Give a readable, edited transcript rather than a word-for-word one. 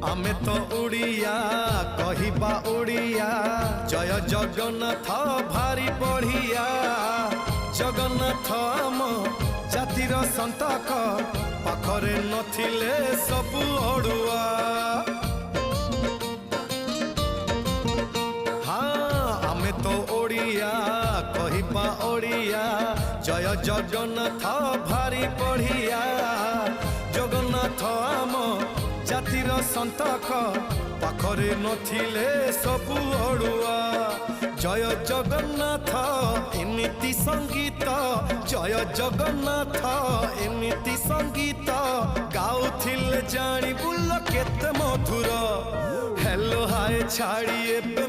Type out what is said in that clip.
आमे तो उड़िया कहिबा उड़िया जय जगन्नाथ भारी बढ़िया। जगन्नाथ आम जातिर संतक पाखरे नथिले सबु अड़ुआ। हाँ आमे तो ओडिया कहिबा ओडिया जय जगन्नाथ भारी बढ़िया। जगन्नाथ आम जातिर संतक पाखरे नथिले सबु अड़ुआ। जय जगन्नाथ एमिति संगीत जय जगन्नाथ एमिति संगीत गाउथिले जानी बुल केते मधुर। हेलो हाय छाड़ी एबे